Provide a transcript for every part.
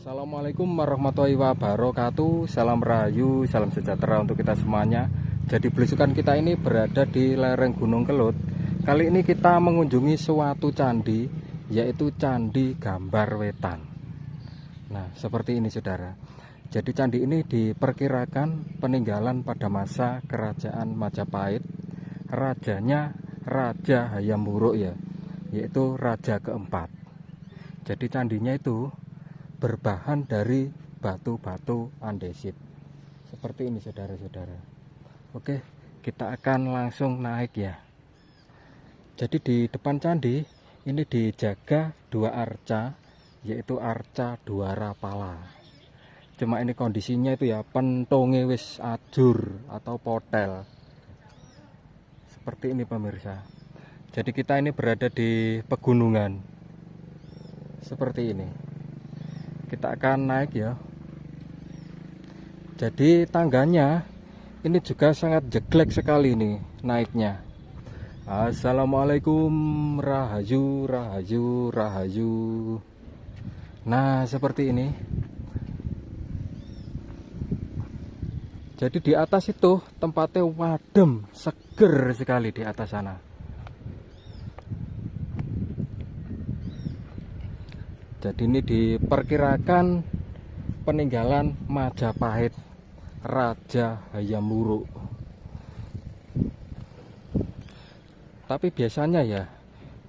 Assalamualaikum warahmatullahi wabarakatuh. Salam rahayu, salam sejahtera untuk kita semuanya. Jadi belusukan kita ini berada di lereng Gunung Kelut. Kali ini kita mengunjungi suatu candi, yaitu Candi Gambar Wetan. Nah, seperti ini saudara. Jadi candi ini diperkirakan peninggalan pada masa kerajaan Majapahit. Rajanya Raja Hayam Wuruk ya, yaitu raja keempat. Jadi candinya itu berbahan dari batu-batu andesit seperti ini saudara-saudara. Oke, kita akan langsung naik ya. Jadi di depan candi ini dijaga dua arca, yaitu arca Dwarapala. Cuma ini kondisinya itu ya pentonge wis ajur atau potel seperti ini pemirsa. Jadi kita ini berada di pegunungan seperti ini. Kita akan naik ya. Jadi tangganya ini juga sangat jeglek sekali nih naiknya. Assalamualaikum, rahayu rahayu rahayu. Nah seperti ini. Jadi di atas itu tempatnya wadem, seger sekali di atas sana. Jadi ini diperkirakan peninggalan Majapahit, Raja Hayam Wuruk. Tapi biasanya ya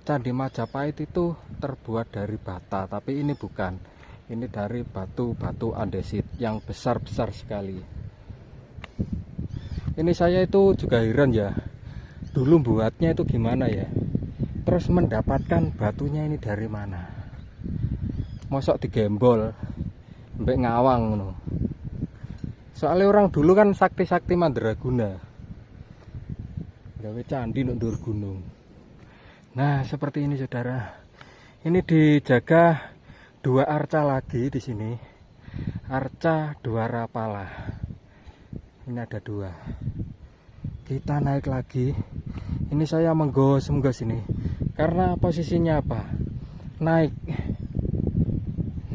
Candi Majapahit itu terbuat dari bata, tapi ini bukan. Ini dari batu-batu andesit yang besar-besar sekali. Ini saya itu juga heran ya. Dulu buatnya itu gimana ya? Terus mendapatkan batunya ini dari mana? Mosok digembol mbek ngawang no. Soalnya orang dulu kan sakti-sakti mandraguna gawe candi nuk ndur gunung. Nah seperti ini saudara, ini dijaga dua arca lagi di sini, arca Dwarapala. Ini ada dua. Kita naik lagi. Ini saya menggos ini karena posisinya apa, naik.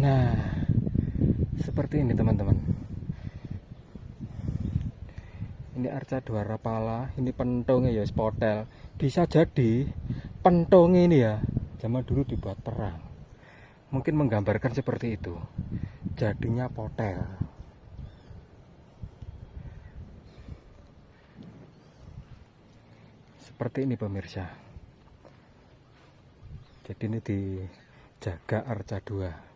Nah, seperti ini teman-teman. Ini arca Dwarapala, ini pentongnya ya potel. Bisa jadi pentongnya ini ya zaman dulu dibuat perang. Mungkin menggambarkan seperti itu. Jadinya potel. Seperti ini pemirsa. Jadi ini dijaga arca 2.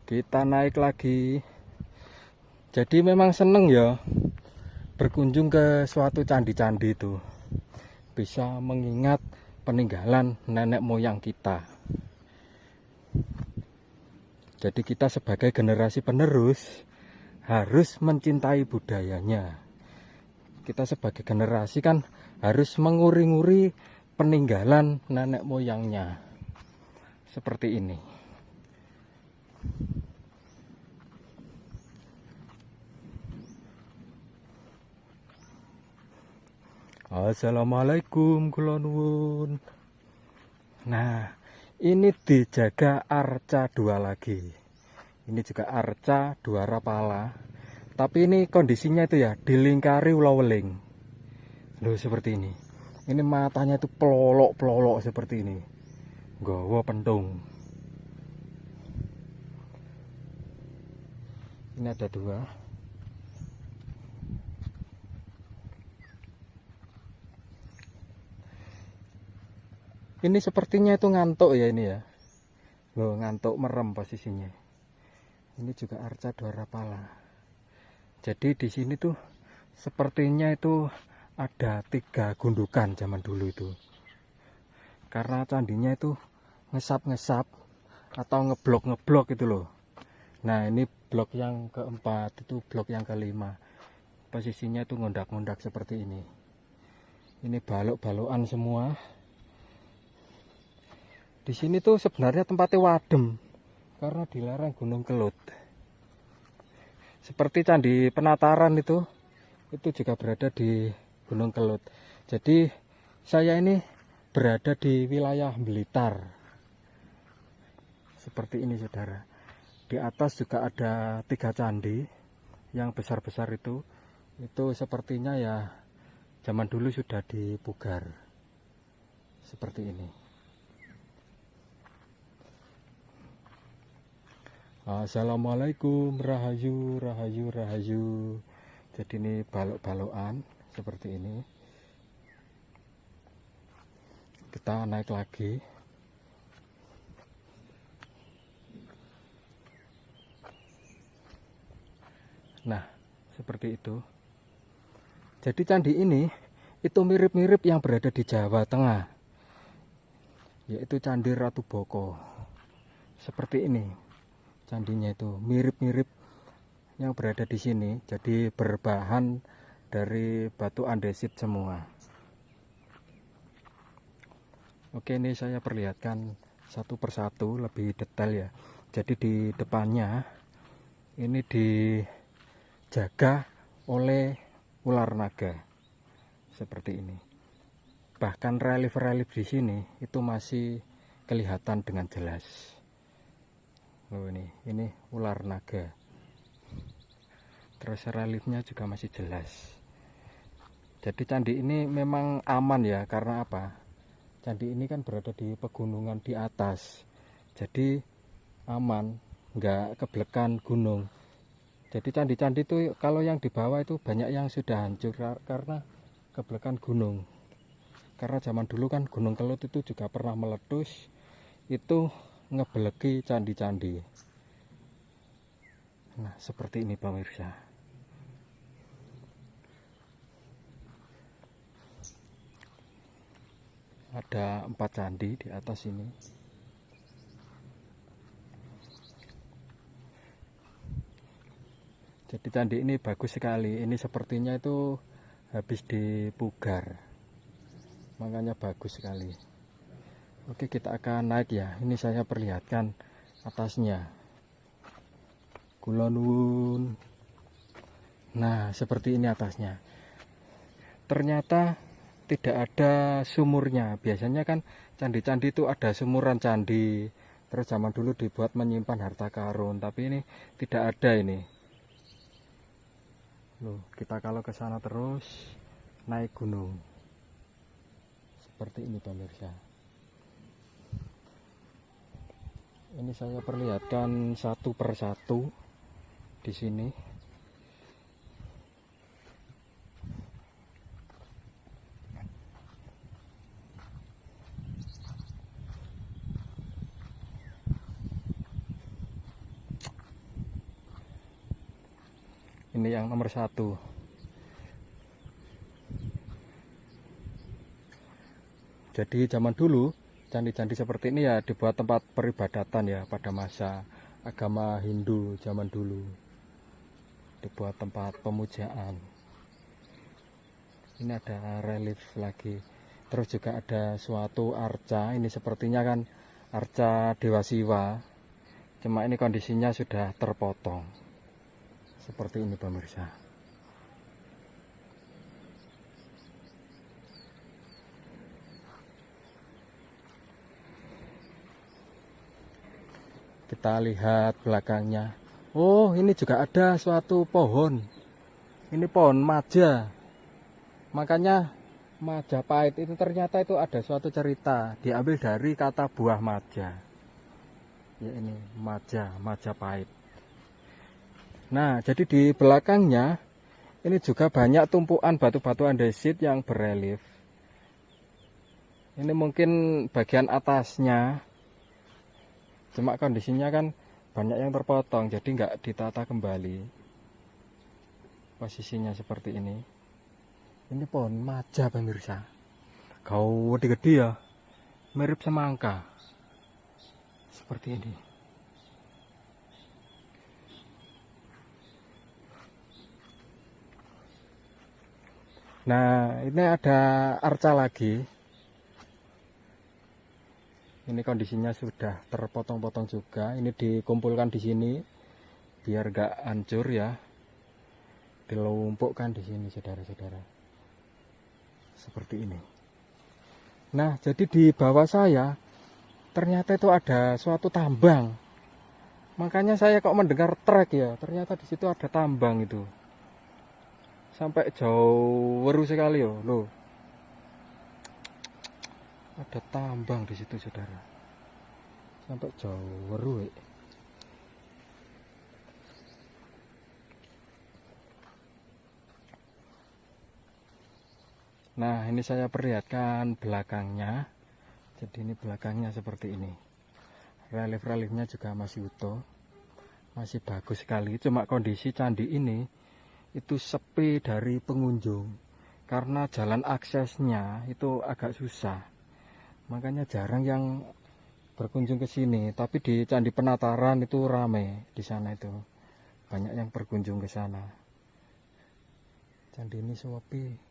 Kita naik lagi. Jadi memang seneng ya berkunjung ke suatu candi-candi itu. Bisa mengingat peninggalan nenek moyang kita. Jadi kita sebagai generasi penerus harus mencintai budayanya. Kita sebagai generasi kan harus menguri-nguri peninggalan nenek moyangnya. Seperti ini. Assalamualaikum kula nuwun. Nah, ini dijaga arca 2 lagi. Ini juga arca Dwarapala. Tapi ini kondisinya itu ya dilingkari ulah-weling. Loh seperti ini. Ini matanya itu pelolok-pelolok seperti ini. Nggawa pentung. Ini ada 2. Ini sepertinya itu ngantuk ya ini ya. Loh, ngantuk merem posisinya. Ini juga arca Dwarapala. Jadi di sini tuh sepertinya itu ada 3 gundukan zaman dulu itu. Karena candinya itu ngesap-ngesap atau ngeblok-ngeblok itu loh. Nah, ini blok yang keempat, itu blok yang kelima. Posisinya itu ngondak-ngondak seperti ini. Ini balok-balokan semua. Di sini tuh sebenarnya tempatnya wadem karena di lereng Gunung Kelut. Seperti Candi Penataran itu juga berada di Gunung Kelut. Jadi saya ini berada di wilayah Blitar. seperti ini saudara. Di atas juga ada 3 candi yang besar-besar itu sepertinya ya zaman dulu sudah dipugar seperti ini. Assalamualaikum, rahayu, rahayu, rahayu. Jadi ini balok-balokan seperti ini. Kita naik lagi. Nah, seperti itu. Jadi candi ini itu mirip-mirip yang berada di Jawa Tengah, yaitu Candi Ratu Boko. Seperti ini candinya, itu mirip-mirip yang berada di sini. Jadi berbahan dari batu andesit semua. Oke, ini saya perlihatkan satu persatu lebih detail ya. Jadi di depannya ini dijaga oleh ular naga seperti ini. Bahkan relief-relief di sini itu masih kelihatan dengan jelas. Oh, ini ular naga. Terus reliefnya juga masih jelas. Jadi candi ini memang aman ya, karena apa? Candi ini kan berada di pegunungan di atas. Jadi aman, nggak keblekan gunung. Jadi candi-candi itu kalau yang di bawah itu banyak yang sudah hancur karena keblekan gunung. Karena zaman dulu kan Gunung Kelut itu juga pernah meletus, itu ngebeleki candi-candi. Nah, seperti ini pemirsa. Ada 4 candi di atas ini. Jadi candi ini bagus sekali. Ini sepertinya itu habis dipugar, makanya bagus sekali. Oke, kita akan naik ya. Ini saya perlihatkan atasnya. Kula nuwun. Nah, seperti ini atasnya. Ternyata tidak ada sumurnya. Biasanya kan candi-candi itu ada sumuran candi. Terus zaman dulu dibuat menyimpan harta karun, tapi ini tidak ada ini. Loh, kita kalau ke sana terus naik gunung. Seperti ini pemirsa. Ini saya perlihatkan satu persatu di sini. Ini yang nomor 1. Jadi zaman dulu candi-candi seperti ini ya dibuat tempat peribadatan ya, pada masa agama Hindu zaman dulu. Dibuat tempat pemujaan. Ini ada relief lagi. Terus juga ada suatu arca. Ini sepertinya kan arca Dewa Siwa. Cuma ini kondisinya sudah terpotong. Seperti ini pemirsa. Kita lihat belakangnya. Oh, ini juga ada suatu pohon. Ini pohon maja. Makanya Majapahit itu ternyata itu ada suatu cerita. Diambil dari kata buah maja. Ya ini maja, Majapahit. Nah, jadi di belakangnya ini juga banyak tumpukan batu-batu andesit yang berelief. Ini mungkin bagian atasnya. Cuma kondisinya kan banyak yang terpotong, jadi nggak ditata kembali. Posisinya seperti ini. Ini pohon maja pemirsa. Kau gede-gede ya, mirip semangka. Seperti ini. Nah, ini ada arca lagi. Ini kondisinya sudah terpotong-potong juga. Ini dikumpulkan di sini biar gak hancur ya. Dilumpukkan di sini saudara-saudara. Seperti ini. Nah, jadi di bawah saya ternyata itu ada suatu tambang. Makanya saya kok mendengar trek ya, ternyata di situ ada tambang itu. Sampai jauh weru sekali yo, loh. Ada tambang di situ, saudara. Sampai jauh weru. Nah, ini saya perlihatkan belakangnya. Jadi ini belakangnya seperti ini. Relief-reliefnya juga masih utuh. Masih bagus sekali. Cuma kondisi candi ini itu sepi dari pengunjung. Karena jalan aksesnya itu agak susah. Makanya jarang yang berkunjung ke sini. Tapi di Candi Penataran itu ramai di sana itu. Banyak yang berkunjung ke sana. Candi ini sepi.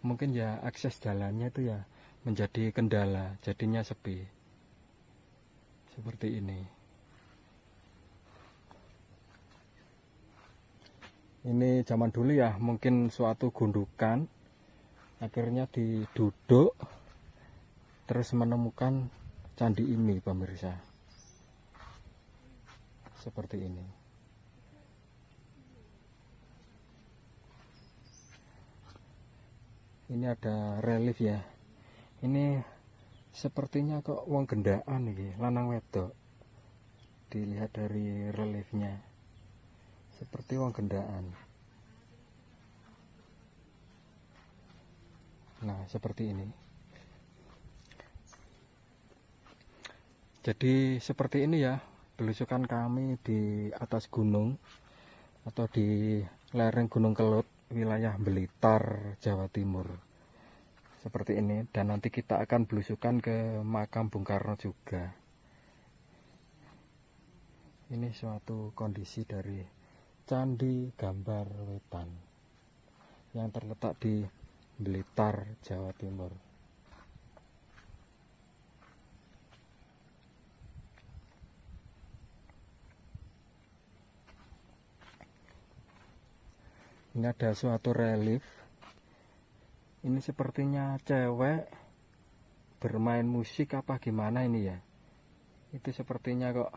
Mungkin ya akses jalannya itu ya menjadi kendala, jadinya sepi seperti ini. Ini zaman dulu ya, mungkin suatu gundukan akhirnya diduduk terus menemukan candi ini, pemirsa. Seperti ini. Ini ada relief ya. Ini sepertinya kok wong gendaan iki, lanang wedok. Dilihat dari reliefnya. Seperti wong gendaan. Nah, seperti ini. Jadi seperti ini ya, belusukan kami di atas gunung atau di lereng Gunung Kelut, wilayah Blitar, Jawa Timur. Seperti ini, dan nanti kita akan belusukan ke makam Bung Karno juga. Ini suatu kondisi dari Candi Gambar Wetan yang terletak di Blitar, Jawa Timur. Ini ada suatu relief. Ini sepertinya cewek bermain musik apa gimana ini ya. Itu sepertinya kok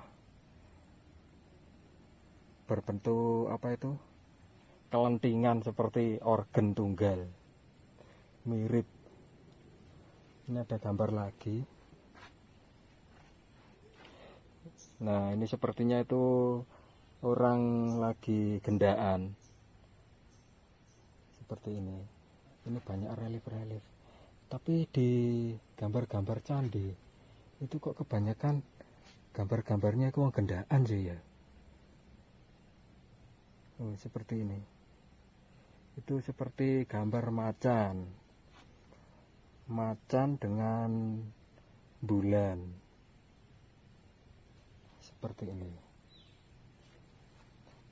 berbentuk apa itu, kelentingan seperti organ tunggal. Mirip. Ini ada gambar lagi. Nah, ini sepertinya itu orang lagi gendaan. Seperti ini. Ini banyak relief-relief. Tapi di gambar-gambar candi itu kok kebanyakan gambar-gambarnya itu gendaan sih ya. Oh, seperti ini. Itu seperti gambar macan. Macan dengan bulan. Seperti ini.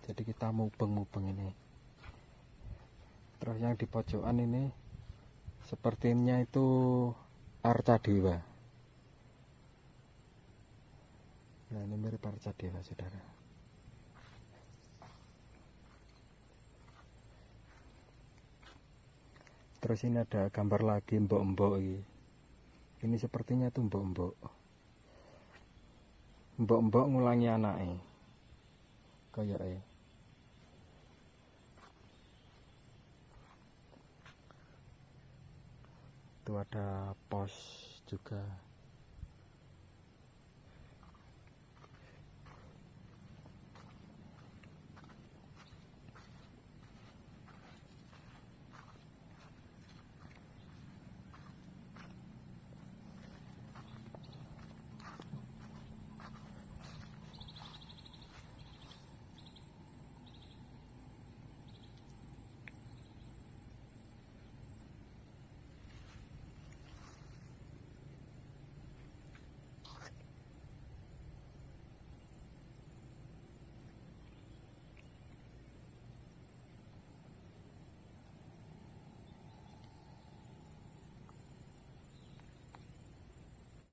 Jadi kita mubeng-mubeng ini. Terus yang di pojokan ini sepertinya itu arca dewa. Nah, ini mirip arca dewa, saudara. Terus ini ada gambar lagi mbok-mbok ini. Ini sepertinya itu mbok-mbok. Mbok-mbok ngulangi anaknya. Kayaknya. Itu ada pos juga.